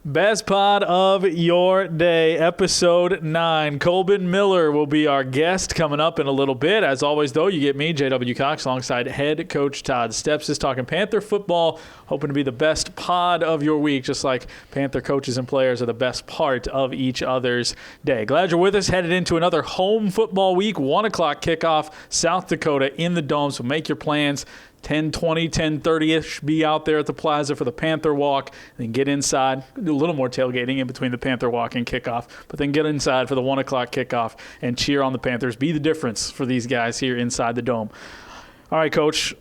Best pod of your day, episode 9. Kolben Miller will be our guest coming up in a little bit. As always, though, you get me, J.W. Cox, alongside head coach Todd Stepsis, talking Panther football, hoping to be the best pod of your week, just like Panther coaches and players are the best part of each other's day. Glad you're with us. Headed into another home football week, 1 o'clock kickoff, South Dakota in the Dome, so make your plans. 10:20, 10:30-ish, be out there at the plaza for the Panther Walk, then get inside, do a little more tailgating in between the Panther Walk and kickoff, but then get inside for the 1 o'clock kickoff and cheer on the Panthers. Be the difference for these guys here inside the Dome. All right, Coach,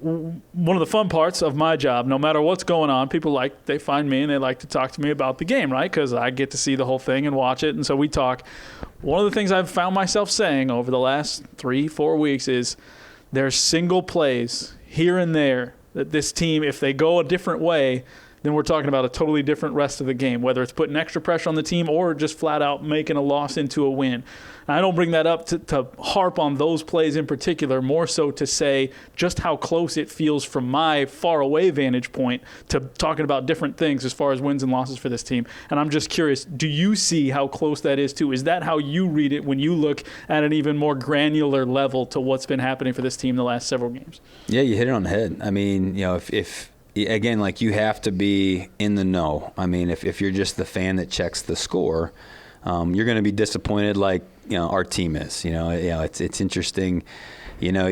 one of the fun parts of my job, no matter what's going on, they find me and they like to talk to me about the game, right? Because I get to see the whole thing and watch it, and so we talk. One of the things I've found myself saying over the last 3-4 weeks is, there's single plays here and there that this team, if they go a different way, then we're talking about a totally different rest of the game, whether it's putting extra pressure on the team or just flat out making a loss into a win. And I don't bring that up to harp on those plays in particular, more so to say just how close it feels from my far away vantage point to talking about different things as far as wins and losses for this team. And I'm just curious, do you see how close that is too? Is that how you read it when you look at an even more granular level to what's been happening for this team the last several games? Yeah, you hit it on the head. I mean, if again, like, you have to be in the know. I mean, if you're just the fan that checks the score, you're going to be disappointed, like, our team is. It's interesting. You know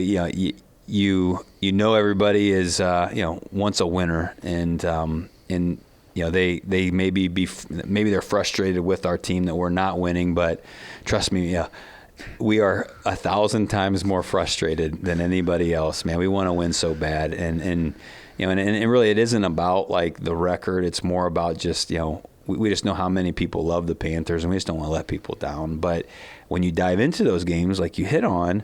everybody is once a winner, and they maybe they're frustrated with our team that we're not winning, but trust me, we are 1,000 times more frustrated than anybody else. Man, we want to win so bad, and really it isn't about like the record. It's more about just we just know how many people love the Panthers, and we just don't want to let people down. But when you dive into those games, like you hit on,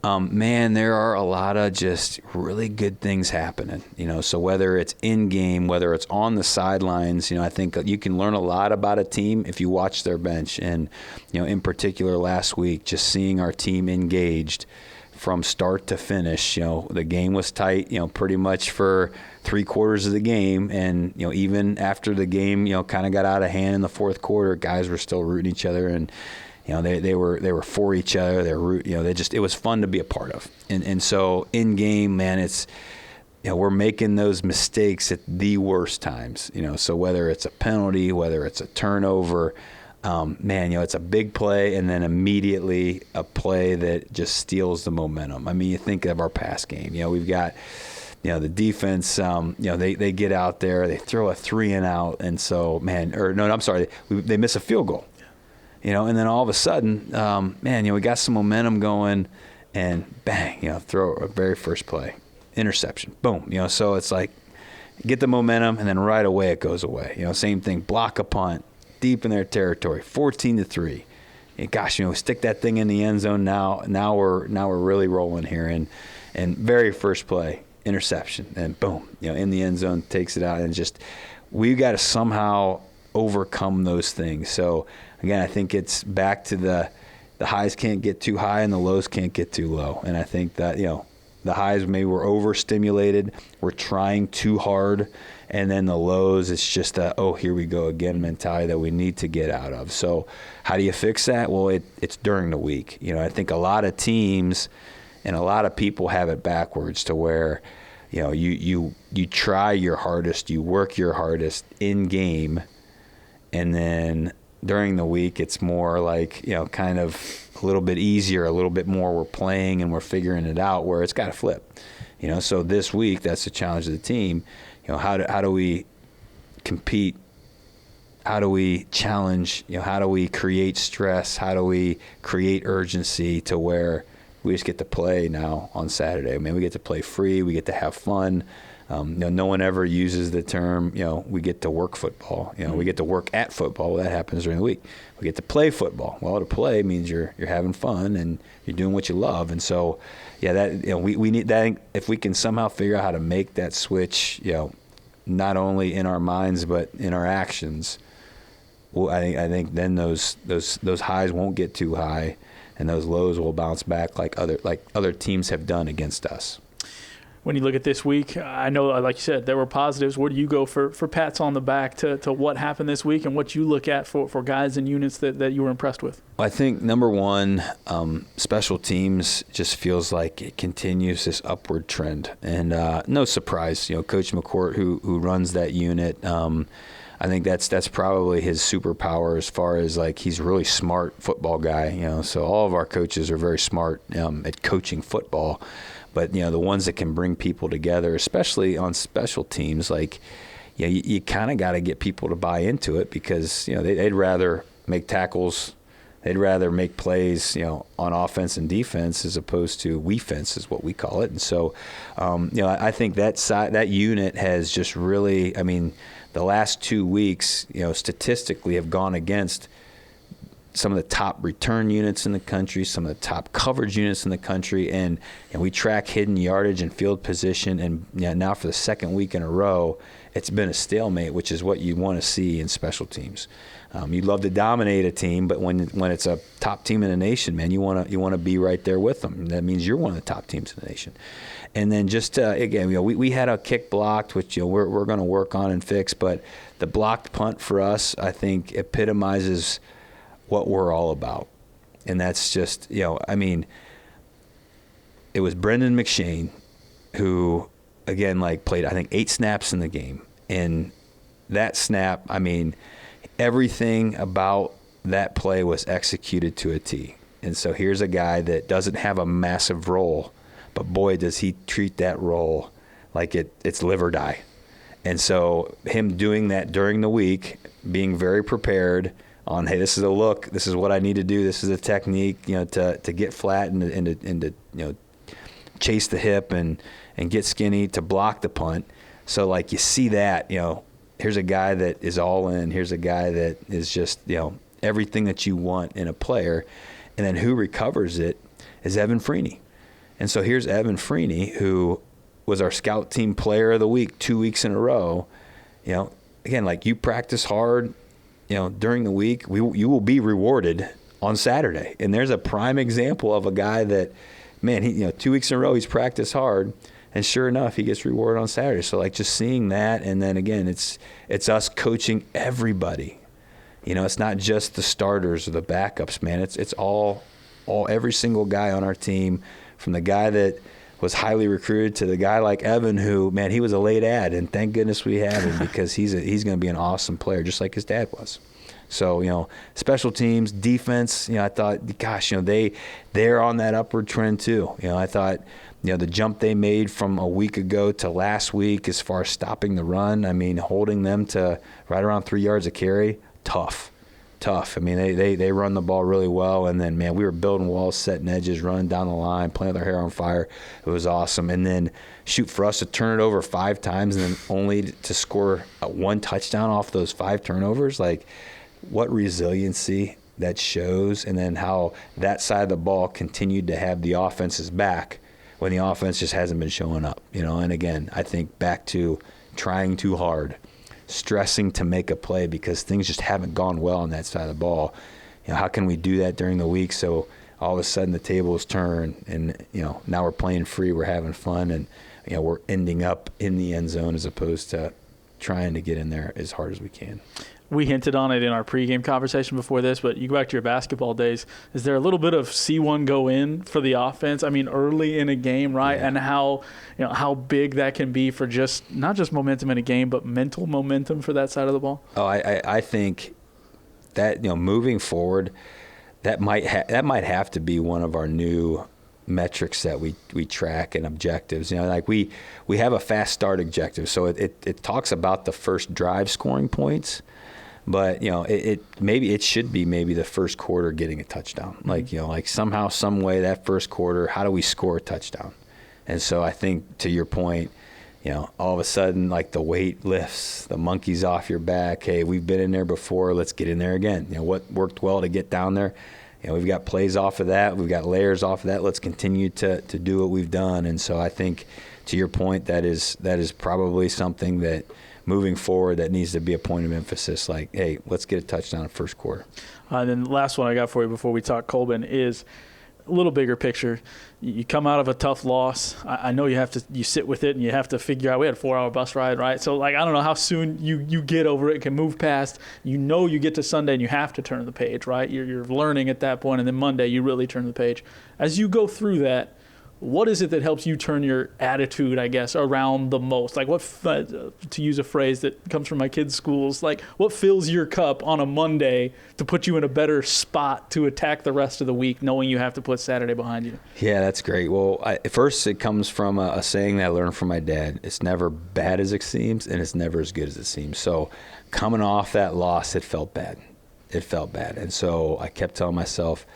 man, there are a lot of just really good things happening. So whether it's in game, whether it's on the sidelines, I think you can learn a lot about a team if you watch their bench. And in particular, last week, just seeing our team engaged from start to finish. The game was tight, pretty much for 3/4 of the game, and even after the game, kind of got out of hand in the fourth quarter, guys were still rooting each other, and they were for each other. It was fun to be a part of. And so in game, man, it's we're making those mistakes at the worst times. So whether it's a penalty, whether it's a turnover, man, it's a big play, and then immediately a play that just steals the momentum. I mean, you think of our past game. We've got, the defense. They get out there, they throw a 3-and-out, and so they miss a field goal. And then all of a sudden, we got some momentum going, and bang, throw a very first play, interception, boom. So it's like, get the momentum, and then right away it goes away. Same thing, block a punt, deep in their territory, 14-3. And gosh, stick that thing in the end zone now. Now we're really rolling here. And very first play, interception, and boom, in the end zone, takes it out. And just, we've got to somehow overcome those things. So again, I think it's back to the highs can't get too high and the lows can't get too low. And I think that the highs, maybe we're overstimulated, we're trying too hard. And then the lows, it's just here we go again mentality that we need to get out of. So how do you fix that? Well, it's during the week. I think a lot of teams and a lot of people have it backwards to where, you try your hardest, you work your hardest in game, and then during the week it's more like, kind of a little bit easier, a little bit more we're playing and we're figuring it out, where it's got to flip. So this week, that's the challenge of the team. How do we compete? How do we challenge? How do we create stress? How do we create urgency to where we just get to play now on Saturday? I mean, we get to play free. We get to have fun. No one ever uses the term, we get to work football. We get to work at football. Well, that happens during the week. We get to play football. Well, to play means you're having fun and you're doing what you love. And so, we need that. If we can somehow figure out how to make that switch, not only in our minds but in our actions, well, I think then those highs won't get too high, and those lows will bounce back like other teams have done against us. when you look at this week? I know, like you said, there were positives. Where do you go for pats on the back to what happened this week and what you look at for guys and units that you were impressed with? I think, number one, special teams just feels like it continues this upward trend. And no surprise, Coach McCourt, who runs that unit, I think that's probably his superpower as far as like he's a really smart football guy. So all of our coaches are very smart at coaching football, but the ones that can bring people together, especially on special teams, like you kind of got to get people to buy into it because they'd rather make tackles. They'd rather make plays, on offense and defense as opposed to we-fence is what we call it. And so, I think that unit has just really, the last 2 weeks, statistically have gone against some of the top return units in the country, some of the top coverage units in the country, and we track hidden yardage and field position, and now for the second week in a row, it's been a stalemate, which is what you want to see in special teams. You'd love to dominate a team, but when it's a top team in the nation, man, you want to be right there with them. That means you're one of the top teams in the nation. And then just again, we had a kick blocked, which we're going to work on and fix. But the blocked punt for us, I think, epitomizes what we're all about, and that's just it was Brendan McShane who again played I think 8 snaps in the game, and that snap, everything about that play was executed to a T. And so here's a guy that doesn't have a massive role, but boy, does he treat that role like it's live or die. And so him doing that during the week, being very prepared on, hey, this is a look, this is what I need to do, this is a technique, to get flat and to chase the hip and get skinny to block the punt. So you see that, here's a guy that is all in. Here's a guy that is just, everything that you want in a player. And then who recovers it is Evan Freeney. And so here's Evan Freeney, who was our scout team player of the week 2 weeks in a row. Again, you practice hard, during the week, you will be rewarded on Saturday. And there's a prime example of a guy that, man, he 2 weeks in a row, he's practiced hard. And sure enough, he gets rewarded on Saturday. So just seeing that, and then again, it's us coaching everybody. It's not just the starters or the backups, man. It's all every single guy on our team, from the guy that was highly recruited to the guy like Evan, who, man, he was a late ad, and thank goodness we had him because he's going to be an awesome player, just like his dad was. So, special teams, defense, I thought, gosh, they're on that upward trend too. I thought, the jump they made from a week ago to last week as far as stopping the run, holding them to right around 3 yards a carry, tough. They run the ball really well, and then, man, we were building walls, setting edges, running down the line, playing with our hair on fire. It was awesome. And then for us to turn it over 5 times and then only to score 1 touchdown off those 5 turnovers, what resiliency that shows, and then how that side of the ball continued to have the offense's back when the offense just hasn't been showing up. And again, I think back to trying too hard, stressing to make a play because things just haven't gone well on that side of the ball. How can we do that during the week so all of a sudden the tables turn and, now we're playing free, we're having fun, and, we're ending up in the end zone as opposed to trying to get in there as hard as we can. We hinted on it in our pregame conversation before this, but you go back to your basketball days. Is there a little bit of see one go in for the offense? Early in a game, right? Yeah. And how big that can be for just not just momentum in a game, but mental momentum for that side of the ball. Oh, I think that moving forward, that might have to be one of our new metrics that we track and objectives. We have a fast start objective, so it talks about the first drive scoring points. But it should be the first quarter getting a touchdown. Somehow, some way that first quarter, how do we score a touchdown? And so I think, to your point, all of a sudden, the weight lifts, the monkey's off your back. Hey, we've been in there before. Let's get in there again. What worked well to get down there? We've got plays off of that. We've got layers off of that. Let's continue to do what we've done. And so I think, to your point, that is probably something that, moving forward, that needs to be a point of emphasis. Hey, let's get a touchdown in first quarter. And then the last one I got for you before we talk Kolben is a little bigger picture. You come out of a tough loss. I know you sit with it and you have to figure out. We had a 4-hour bus ride, right? So, like, I don't know how soon you get over it, can move past. You know you get to Sunday and you have to turn the page, right? You're learning at that point, and then Monday you really turn the page. As you go through that, what is it that helps you turn your attitude, I guess, around the most? Like, what, to use a phrase that comes from my kids' schools, like, what fills your cup on a Monday to put you in a better spot to attack the rest of the week, knowing you have to put Saturday behind you? Yeah, that's great. Well, first, it comes from a saying that I learned from my dad. It's never bad as it seems, and it's never as good as it seems. So coming off that loss, it felt bad. It felt bad. And so I kept telling myself,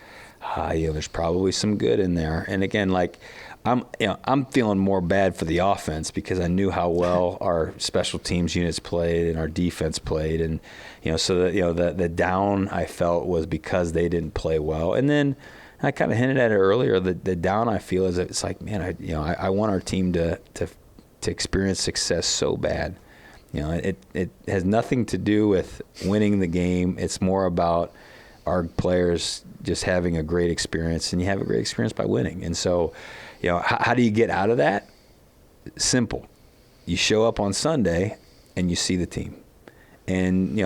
there's probably some good in there. And again, like, I'm feeling more bad for the offense because I knew how well our special teams units played and our defense played, and so that the down I felt was because they didn't play well. And then I kind of hinted at it earlier. The down I feel is it's like, man, I want our team to experience success so bad. It has nothing to do with winning the game. It's more about our players just having a great experience, and you have a great experience by winning. And so, how do you get out of that? Simple. You show up on Sunday and you see the team. And,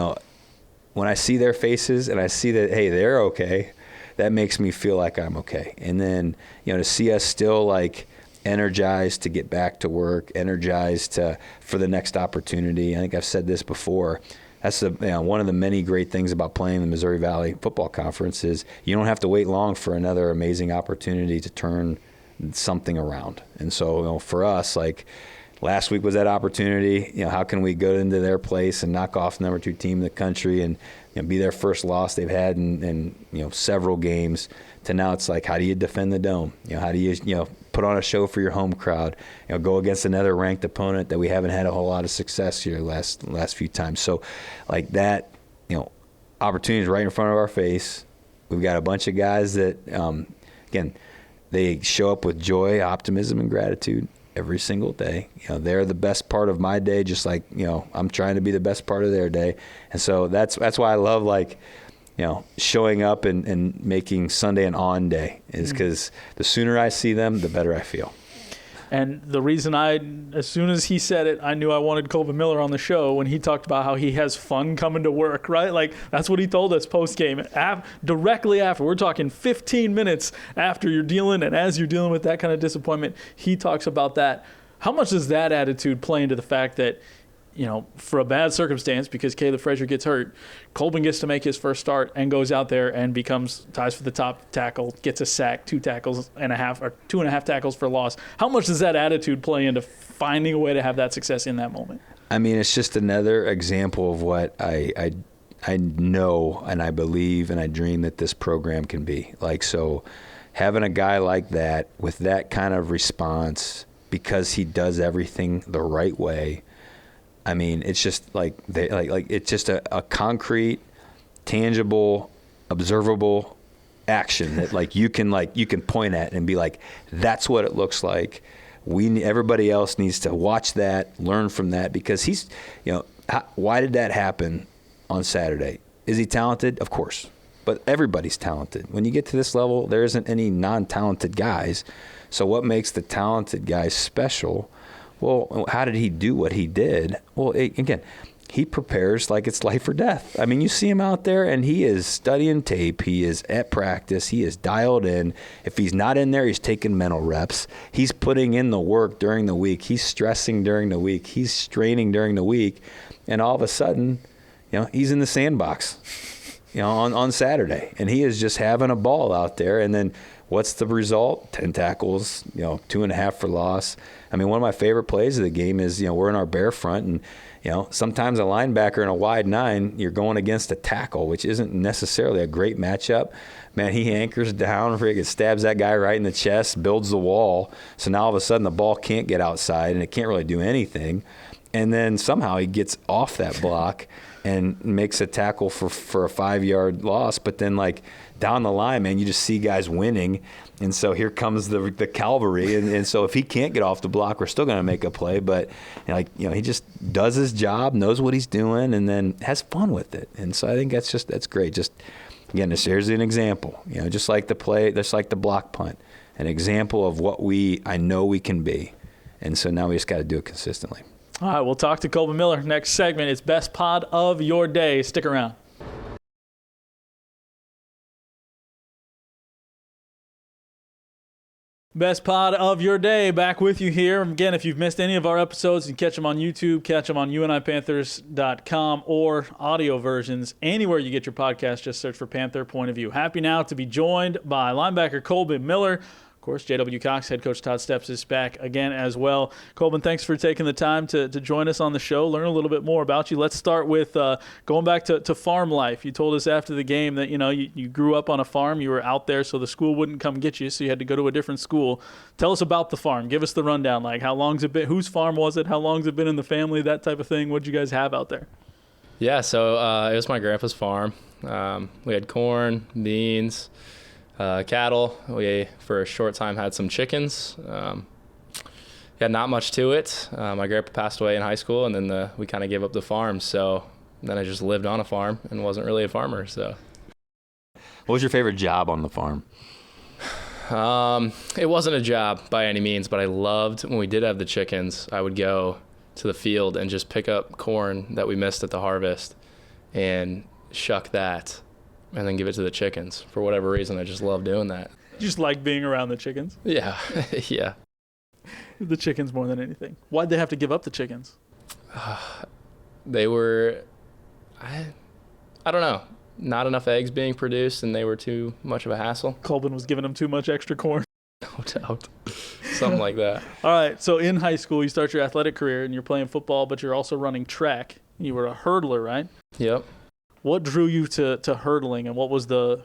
when I see their faces and I see that, hey, they're okay, that makes me feel like I'm okay. And then, to see us still, like, energized to get back to work, energized for the next opportunity. I think I've said this before. That's one of the many great things about playing the Missouri Valley Football Conference is you don't have to wait long for another amazing opportunity to turn something around. And so, for us, like, last week was that opportunity. How can we go into their place and knock off the number 2 team in the country and be their first loss they've had in several games, to now it's like, how do you defend the dome? How do you put on a show for your home crowd? Go against another ranked opponent that we haven't had a whole lot of success here last few times. So, like that, opportunity is right in front of our face. We've got a bunch of guys that, again, they show up with joy, optimism, and gratitude every single day. They're the best part of my day, just like, I'm trying to be the best part of their day. And so that's why I love, like, showing up and making Sunday an on day, is because the sooner I see them, the better I feel. And the reason as soon as he said it, I knew I wanted Kolben Miller on the show when he talked about how he has fun coming to work, right? Like, that's what he told us post-game. Directly after, we're talking 15 minutes after you're dealing, and as you're dealing with that kind of disappointment, he talks about that. How much does that attitude play into the fact that, for a bad circumstance, because Caleb Frazier gets hurt, Kolben gets to make his first start and goes out there and ties for the top tackle, gets a sack, 2.5 tackles for loss. How much does that attitude play into finding a way to have that success in that moment? I mean, it's just another example of what I know and I believe and I dream that this program can be. Like, so having a guy like that with that kind of response, because he does everything the right way, I mean, it's just like it's just a concrete, tangible, observable action that you can point at and be like, that's what it looks like. Everybody else needs to watch that, learn from that, because he's, why did that happen on Saturday? Is he talented? Of course, but everybody's talented. When you get to this level, there isn't any non-talented guys. So what makes the talented guys special? Well, how did he do what he did? Well, again, he prepares like it's life or death. I mean, you see him out there, and he is studying tape. He is at practice. He is dialed in. If he's not in there, he's taking mental reps. He's putting in the work during the week. He's stressing during the week. He's straining during the week. And all of a sudden, he's in the sandbox, on Saturday. And he is just having a ball out there. And then what's the result? 10 tackles, 2.5 for loss. I mean, one of my favorite plays of the game is, we're in our bear front, and, sometimes a linebacker in a wide 9, you're going against a tackle, which isn't necessarily a great matchup. Man, he anchors down, stabs that guy right in the chest, builds the wall. So now all of a sudden the ball can't get outside, and it can't really do anything. And then somehow he gets off that block and makes a tackle for a 5-yard loss. But then, like, down the line, man, you just see guys winning. And so here comes the cavalry. And so if he can't get off the block, we're still going to make a play. But, he just does his job, knows what he's doing, and then has fun with it. And so I think that's great. Just Again, here's an example. Just like the block punt, an example of what I know we can be. And so now we just got to do it consistently. All right, we'll talk to Kolben Miller. Next segment, it's Best Pod of Your Day. Stick around. Best Pod of Your Day, back with you here. Again, if you've missed any of our episodes, you can catch them on YouTube, catch them on unipanthers.com, or audio versions. Anywhere you get your podcast, just search for Panther Point of View. Happy now to be joined by linebacker Kolben Miller. Of course, J.W. Cox, head coach Todd Stepsis back again as well. Kolben, thanks for taking the time to join us on the show, learn a little bit more about you. Let's start with going back to farm life. You told us after the game that you grew up on a farm. You were out there so the school wouldn't come get you, so you had to go to a different school. Tell us about the farm. Give us the rundown. Like, how long's it been? Whose farm was it? How long's it been in the family? That type of thing. What did you guys have out there? Yeah, so it was my grandpa's farm. We had corn, beans, cattle. We, for a short time, had some chickens. Not much to it. My grandpa passed away in high school, and then we kind of gave up the farm. So then I just lived on a farm and wasn't really a farmer. So, what was your favorite job on the farm? It wasn't a job by any means, but I loved when we did have the chickens. I would go to the field and just pick up corn that we missed at the harvest and shuck that and then give it to the chickens. For whatever reason, I just love doing that. You just like being around the chickens? Yeah, yeah. The chickens more than anything. Why'd they have to give up the chickens? They were, I don't know, not enough eggs being produced, and they were too much of a hassle. Kolben was giving them too much extra corn. No doubt. Something like that. All right, so in high school, you start your athletic career, and you're playing football, but you're also running track. You were a hurdler, right? Yep. What drew you to hurdling, and what was the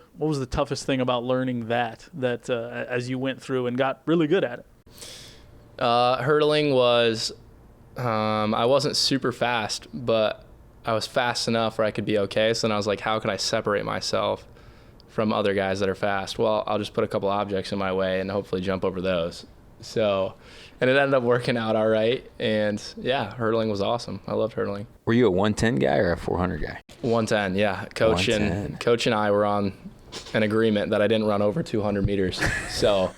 toughest thing about learning that as you went through and got really good at it? Hurdling was, I wasn't super fast, but I was fast enough where I could be okay. So then I was like, how can I separate myself from other guys that are fast? Well, I'll just put a couple objects in my way and hopefully jump over those. So, and it ended up working out all right. And yeah, hurdling was awesome. I loved hurdling. Were you a 110 guy or a 400 guy? 110, yeah. Coach and I were on an agreement that I didn't run over 200 meters. So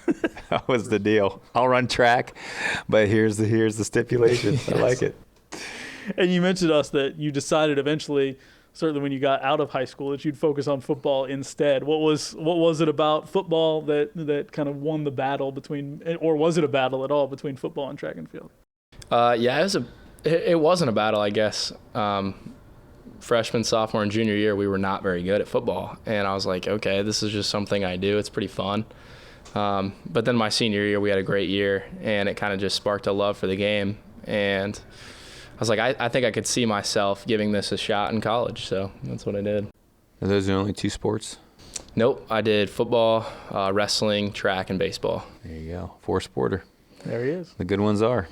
that was the deal. I'll run track, but here's the stipulation. Yes. I like it. And you mentioned to us that you decided eventually, certainly when you got out of high school, that you'd focus on football instead. What was it about football that kind of won the battle between, or was it a battle at all between football and track and field? Yeah, it wasn't a battle, I guess. Freshman, sophomore, and junior year, we were not very good at football. And I was like, okay, this is just something I do. It's pretty fun. But then my senior year, we had a great year, and it kind of just sparked a love for the game. And I was like, I think I could see myself giving this a shot in college. So that's what I did. Are those the only two sports? Nope. I did football, wrestling, track, and baseball. There you go. Four-sporter. There he is. The good ones are.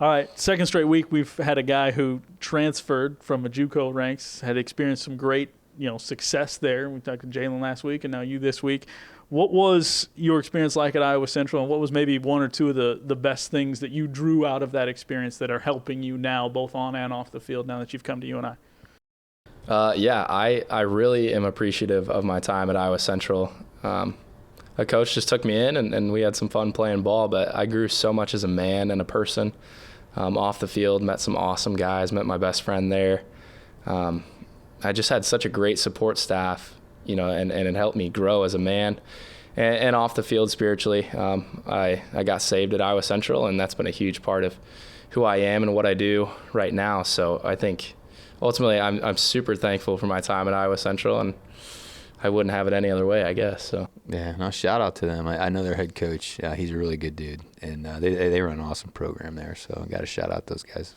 All right, second straight week we've had a guy who transferred from a JUCO ranks, had experienced some great, success there. We talked to Jalen last week, and now you this week. What was your experience like at Iowa Central, and what was maybe one or two of the best things that you drew out of that experience that are helping you now, both on and off the field, now that you've come to UNI? Yeah, I really am appreciative of my time at Iowa Central. A coach just took me in, and we had some fun playing ball, but I grew so much as a man and a person. Off the field, met some awesome guys, met my best friend there. I just had such a great support staff, and it helped me grow as a man and off the field spiritually. I got saved at Iowa Central, and that's been a huge part of who I am and what I do right now. So I think ultimately I'm super thankful for my time at Iowa Central, and I wouldn't have it any other way, I guess. So yeah, no, shout out to them. I know their head coach. He's a really good dude, and they run an awesome program there. So I got to shout out those guys.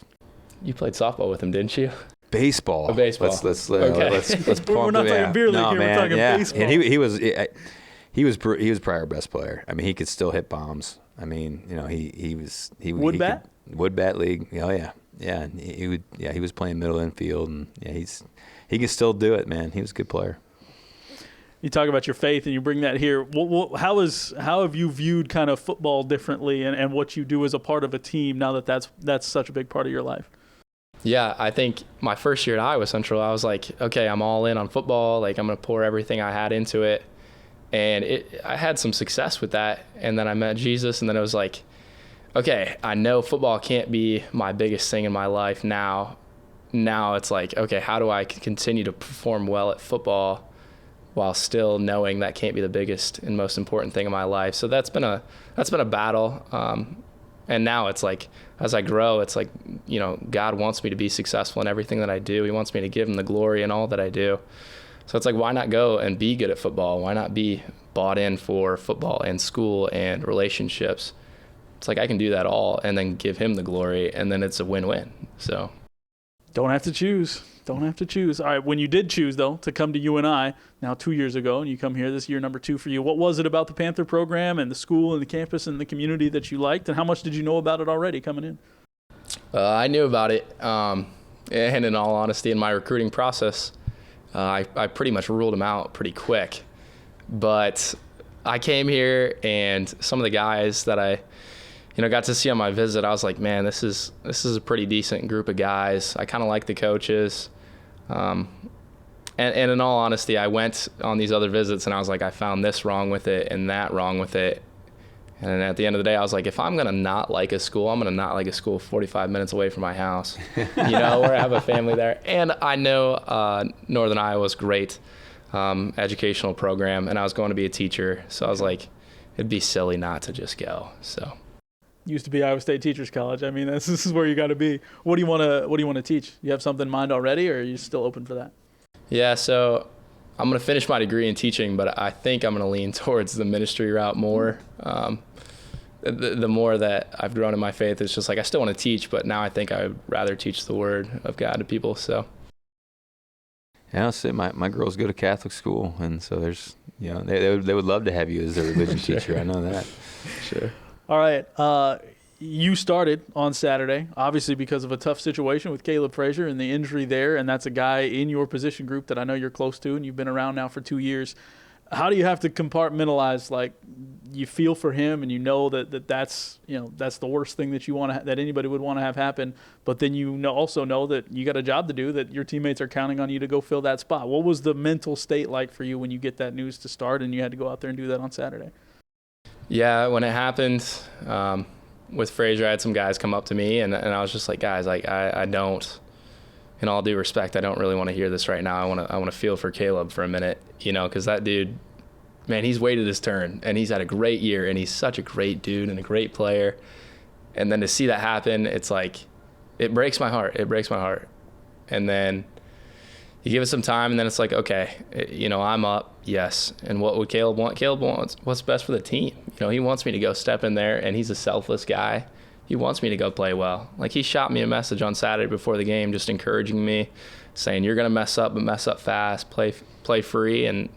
You played softball with him, didn't you? Baseball. Oh, baseball. Let's We're not talking beer league here. We're talking baseball. And he was probably our best player. I mean, he could still hit bombs. I mean, he wood bat. Wood bat league. Oh yeah, yeah. And he was playing middle infield, and yeah, he can still do it, man. He was a good player. You talk about your faith, and you bring that here. How have you viewed kind of football differently, and what you do as a part of a team now that that's such a big part of your life? Yeah, I think my first year at Iowa Central, I was like, okay, I'm all in on football. Like, I'm going to pour everything I had into it. And I had some success with that. And then I met Jesus, and then it was like, okay, I know football can't be my biggest thing in my life now. Now it's like, okay, how do I continue to perform well at football while still knowing that can't be the biggest and most important thing in my life? So that's been a battle. And now it's like, as I grow, it's like, God wants me to be successful in everything that I do. He wants me to give him the glory in all that I do. So it's like, why not go and be good at football? Why not be bought in for football and school and relationships? It's like, I can do that all and then give him the glory, and then it's a win-win. So Don't have to choose. All right, when you did choose, though, to come to UNI now 2 years ago, and you come here this year, number 2 for you, what was it about the Panther program and the school and the campus and the community that you liked, and how much did you know about it already coming in? I knew about it, and in all honesty, in my recruiting process, I pretty much ruled him out pretty quick. But I came here, and some of the guys that I got to see on my visit, I was like, man, this is a pretty decent group of guys. I kind of like the coaches. And in all honesty, I went on these other visits and I was like, I found this wrong with it and that wrong with it. And at the end of the day, I was like, if I'm going to not like a school, I'm going to not like a school 45 minutes away from my house, where I have a family there. And I know Northern Iowa's great educational program, and I was going to be a teacher. So I was like, it'd be silly not to just go. So. Used to be Iowa State Teachers College. I mean, this is where you got to be. What do you want to teach? You have something in mind already, or are you still open for that? Yeah, so I'm going to finish my degree in teaching, but I think I'm going to lean towards the ministry route more. The more that I've grown in my faith, it's just like I still want to teach, but now I think I would rather teach the word of God to people. So. Yeah, I'll say my girls go to Catholic school, and so there's they would love to have you as a religion teacher. I know that. Sure. All right. You started on Saturday, obviously because of a tough situation with Caleb Frazier and the injury there, and that's a guy in your position group that I know you're close to, and you've been around now for 2 years. How do you have to compartmentalize, like, you feel for him and you know that's the worst thing that you want that anybody would want to have happen, but then also know that you got a job to do, that your teammates are counting on you to go fill that spot. What was the mental state like for you when you get that news to start and you had to go out there and do that on Saturday? Yeah, when it happened with Frazier, I had some guys come up to me, and I was just like, guys, like I don't, in all due respect, I don't really want to hear this right now. I want to feel for Caleb for a minute, because that dude, man, he's waited his turn, and he's had a great year, and he's such a great dude and a great player. And then to see that happen, it's like, it breaks my heart. And then you give it some time, and then it's like, okay, I'm up, yes. And what would Caleb want? Caleb wants what's best for the team. He wants me to go step in there, and he's a selfless guy. He wants me to go play well. Like, he shot me a message on Saturday before the game, just encouraging me, saying, you're going to mess up, but mess up fast, play free. And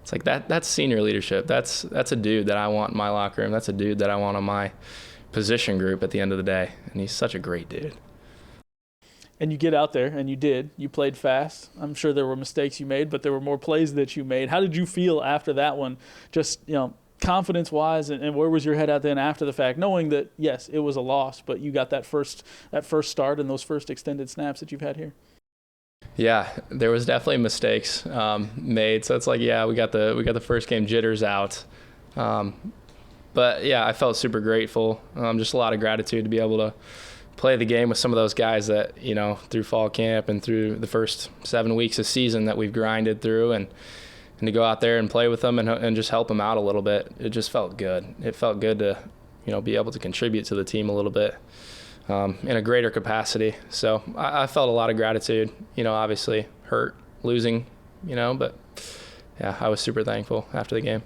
it's like, that's senior leadership. That's a dude that I want in my locker room. That's a dude that I want on my position group at the end of the day. And he's such a great dude. And you get out there, and you played fast. I'm sure there were mistakes you made, but there were more plays that you made. How did you feel after that one, just, confidence-wise, and where was your head at then after the fact, knowing that, yes, it was a loss, but you got that first start and those first extended snaps that you've had here? Yeah, there was definitely mistakes made. So it's like, yeah, we got the first game jitters out. But, yeah, I felt super grateful. Just a lot of gratitude to be able to play the game with some of those guys that, through fall camp and through the first 7 weeks of season that we've grinded through, and to go out there and play with them and just help them out a little bit. It just felt good. It felt good to, be able to contribute to the team a little bit in a greater capacity. So I felt a lot of gratitude, obviously hurt losing, but yeah, I was super thankful after the game.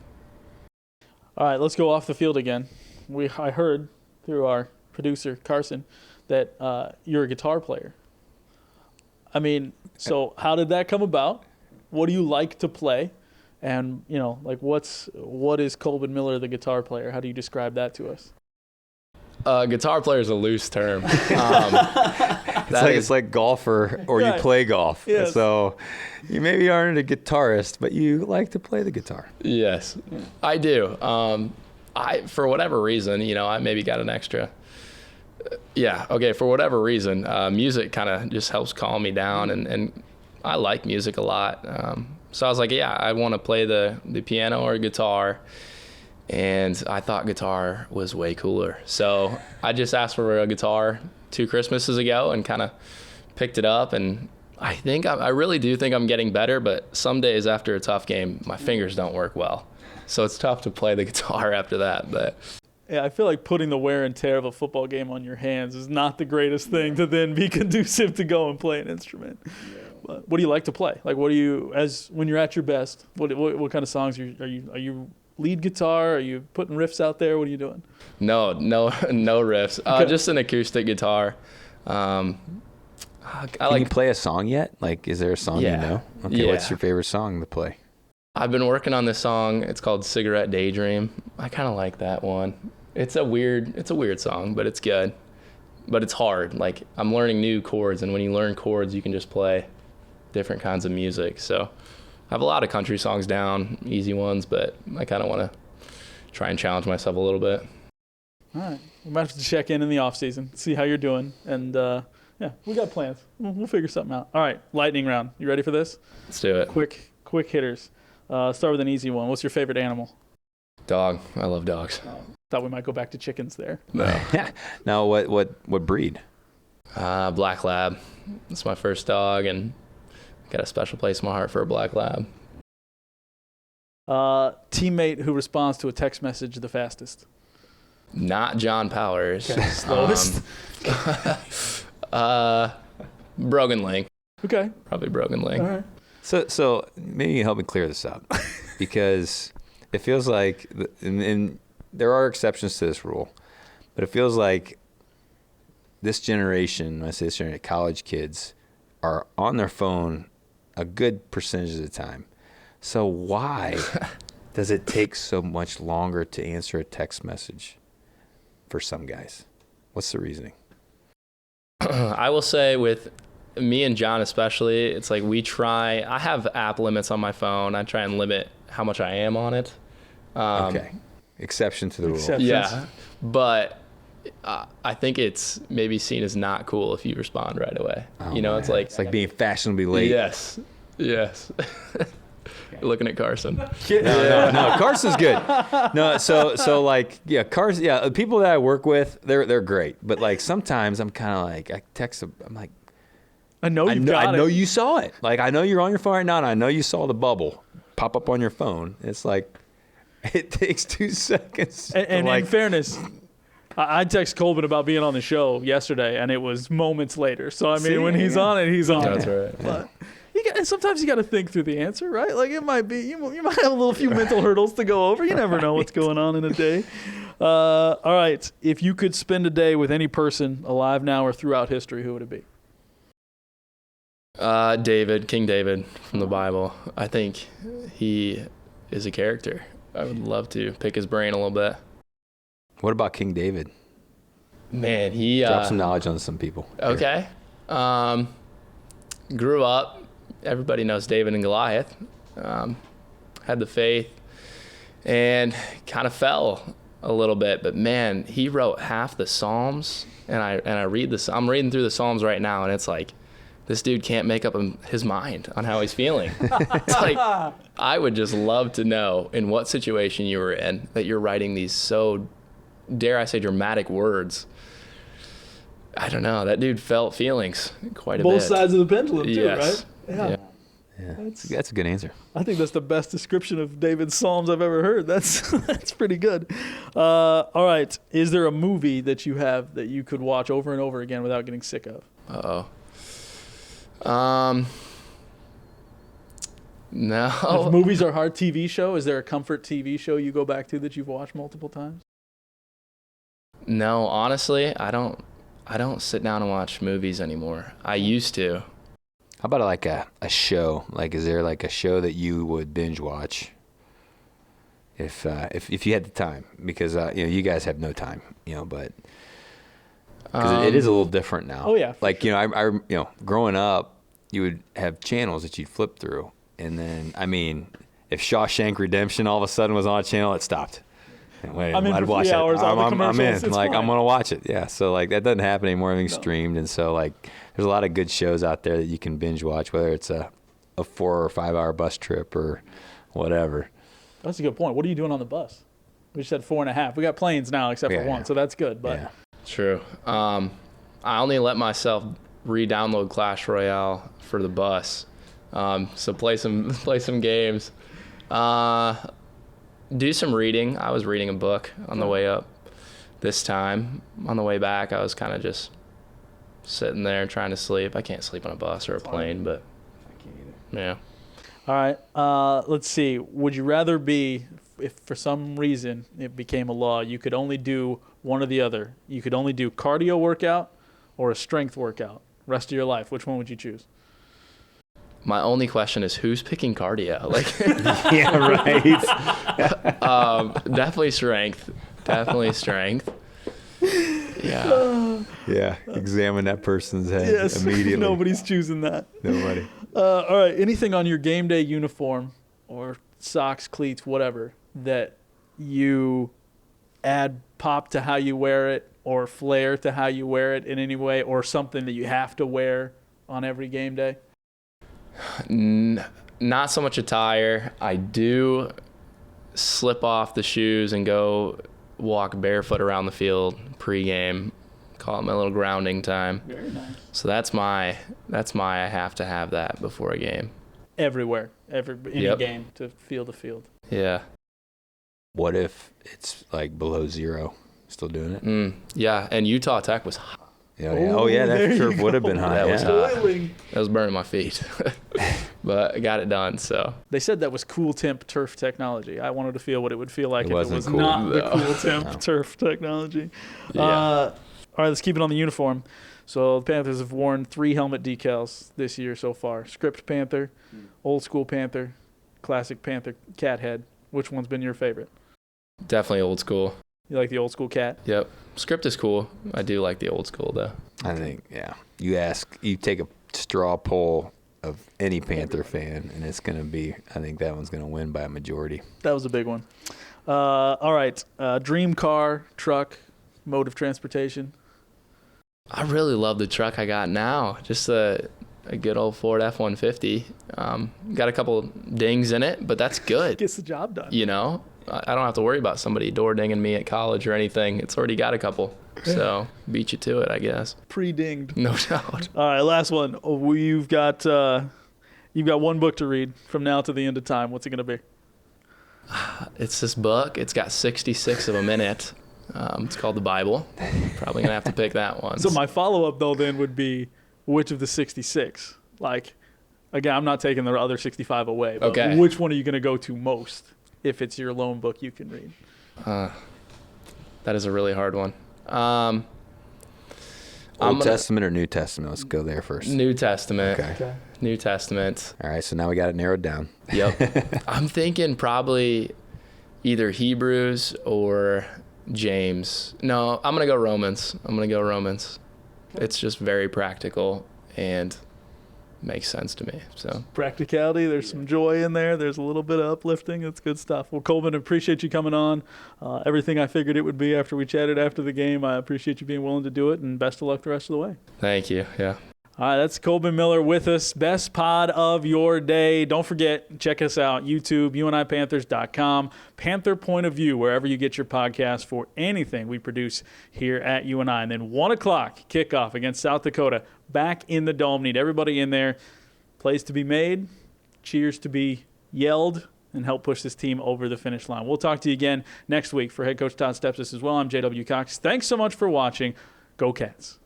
All right, let's go off the field again. I heard through our producer, Carson, that you're a guitar player. I mean, so how did that come about? What do you like to play? And, what is Kolben Miller, the guitar player? How do you describe that to us? Guitar player is a loose term. It's like golfer, or you play golf. Yes. So you maybe aren't a guitarist, but you like to play the guitar. Yes, I do. For whatever reason, I maybe got an extra Yeah. Okay. For whatever reason, music kind of just helps calm me down, and I like music a lot. So I was like, yeah, I want to play the piano or guitar. And I thought guitar was way cooler. So I just asked for a guitar 2 Christmases ago and kind of picked it up. And I really do think I'm getting better, but some days after a tough game, my fingers don't work well. So it's tough to play the guitar after that. But Yeah, I feel like putting the wear and tear of a football game on your hands is not the greatest thing to then be conducive to go and play an instrument. But what do you like to play? Like, what do you, when you're at your best, what kind of songs are you lead guitar? Are you putting riffs out there? What are you doing? no riffs. Just an acoustic guitar. Can you play a song yet? Like, is there a song you know? Okay, Yeah. What's your favorite song to play? I've been working on this song. It's called Cigarette Daydream. I kind of like that one. It's a weird song, but it's good. But it's hard. Like, I'm learning new chords, and when you learn chords, you can just play different kinds of music. So I have a lot of country songs down, easy ones, but I kind of want to try and challenge myself a little bit. All right. We might have to check in the off season, see how you're doing. And, yeah, we got plans. We'll figure something out. All right, lightning round. You ready for this? Let's do it. Quick hitters. Start with an easy one. What's your favorite animal? Dog. I love dogs. Thought we might go back to chickens there. No. Now, what breed? Black Lab. It's my first dog, and got a special place in my heart for a Black Lab. Teammate who responds to a text message the fastest. Not John Powers. Okay. Slowest. Brogan Link. Okay. Probably Brogan Link. All right. So maybe you can help me clear this up, because it feels like, and there are exceptions to this rule, but it feels like this generation, when I say this generation, college kids, are on their phone a good percentage of the time. So why does it take so much longer to answer a text message for some guys? What's the reasoning? I will say with me and John especially, it's like I have app limits on my phone. I try and limit how much I am on it. Okay. Exception to the rule. Yeah. But I think it's maybe seen as not cool if you respond right away. Oh, it's like... It's like being fashionably late. Yes. Looking at Carson. No, Carson's good. No, so like, yeah, Carson, yeah, people that I work with, they're great. But like sometimes I'm kind of like, I text them, I'm like, I know you saw it. Like, I know you're on your phone right now, and I know you saw the bubble pop up on your phone. It's like, it takes 2 seconds. And in fairness, I text Kolben about being on the show yesterday, and it was moments later. So, I mean, when he's on it, he's on That's it. right. But sometimes you got to think through the answer, right? Like, it might be, you might have a few mental hurdles to go over. You never know what's going on in a day. All right. If you could spend a day with any person alive now or throughout history, who would it be? King David from the Bible. I think he is a character. I would love to pick his brain a little bit. What about King David? Man, he... Drop some knowledge on some people. Okay. Grew up. Everybody knows David and Goliath. Had the faith and kind of fell a little bit. But, man, he wrote half the Psalms. And I read this. I'm reading through the Psalms right now, and it's like, this dude can't make up his mind on how he's feeling. It's like, I would just love to know in what situation you were in that you're writing these so, dare I say, dramatic words. I don't know. That dude felt feelings quite a bit. Both sides of the pendulum, too, Yes. right? Yeah. That's a good answer. I think that's the best description of David's Psalms I've ever heard. That's pretty good. All right. Is there a movie that you have that you could watch over and over again without getting sick of? Uh-oh. No. If movies are hard, TV show, is there a comfort TV show you go back to that you've watched multiple times? No, honestly, I don't sit down and watch movies anymore. I used to. How about like a show? Like, is there like a show that you would binge watch if you had the time? Because you guys have no time, but because it is a little different now. Oh yeah. Like I growing up, you would have channels that you'd flip through, and then if Shawshank Redemption all of a sudden was on a channel, it stopped. I'm in I'd for watch 3 it. hours, all the I'm commercials, in. it's Like, fine. I'm gonna watch it. Yeah. So like that doesn't happen anymore. Everything's streamed, and so like there's a lot of good shows out there that you can binge watch, whether it's a 4 or 5 hour bus trip or whatever. That's a good point. What are you doing on the bus? We just said 4.5. We got planes now, except for one, so that's good. But Yeah. True. I only let myself re-download Clash Royale for the bus. So play some games. Do some reading. I was reading a book on the way up this time. On the way back, I was kind of just sitting there trying to sleep. I can't sleep on a bus or a plane, but I can't either. yeah. all right, let's see. Would you rather be, if for some reason it became a law, you could only do one or the other? You could only do cardio workout or a strength workout rest of your life. Which one would you choose? My only question is who's picking cardio? Like, Yeah. Right. definitely strength. Definitely strength. Yeah. Yeah. Examine that person's head immediately. Nobody's choosing that. Nobody. All right, anything on your game day uniform or socks, cleats, whatever, that you add pop to how you wear it or flair to how you wear it in any way, or something that you have to wear on every game day? Not so much attire. I do slip off the shoes and go walk barefoot around the field pregame. Call it my little grounding time. Very nice. So that's my I have to have that before a game. Everywhere, any Yep. game to field. Yeah. What if it's like below 0? Still doing it? Yeah, and Utah Tech was hot. Yeah. Oh yeah, there that sure you would have go. been hot. That was yeah. hot. That was burning my feet. But I got it done, so. They said that was cool temp turf technology. I wanted to feel what it would feel like It if it wasn't was cool. not the No. cool temp turf technology. Yeah. All right, let's keep it on the uniform. So the Panthers have worn 3 helmet decals this year so far. Script Panther, Old School Panther, Classic Panther Cat Head. Which one's been your favorite? Definitely old school. You like the Old School Cat? Yep. Script is cool. I do like the old school, though. I think, yeah. You take a straw poll of any Panther fan, and it's going to be, I think that one's going to win by a majority. That was a big one. All right, dream car, truck, mode of transportation. I really love the truck I got now. Just a good old Ford F-150. Got a couple dings in it, but that's good. Gets the job done. You know, I don't have to worry about somebody door dinging me at college or anything. It's already got a couple. So beat you to it, I guess. Pre-dinged. No doubt. All right, last one. You've got one book to read from now to the end of time. What's it going to be? It's this book. It's got 66 of them in it. It's called the Bible. Probably going to have to pick that one. So my follow-up, though, then would be which of the 66? Like, again, I'm not taking the other 65 away, but Okay. which one are you going to go to most if it's your lone book you can read? That is a really hard one. Old Testament or New Testament? Let's go there first. New Testament. Okay. New Testament. All right, so now we got it narrowed down. Yep. I'm thinking probably either Hebrews or James. No, I'm going to go Romans. It's just very practical and makes sense to me. So Practicality, there's some joy in there. There's a little bit of uplifting. It's good stuff. Well, Kolben, appreciate you coming on. Everything I figured it would be after we chatted after the game. I appreciate you being willing to do it, and best of luck the rest of the way. thank you. Yeah. All right, that's Kolben Miller with us. Best pod of your day. Don't forget, check us out, YouTube, UNIPanthers.com, Panther Point of View, wherever you get your podcast for anything we produce here at UNI. And then 1 o'clock kickoff against South Dakota, back in the Dome. Need everybody in there. Plays to be made, cheers to be yelled, and help push this team over the finish line. We'll talk to you again next week. For head coach Todd Stepsis as well, I'm J.W. Cox. Thanks so much for watching. Go Cats.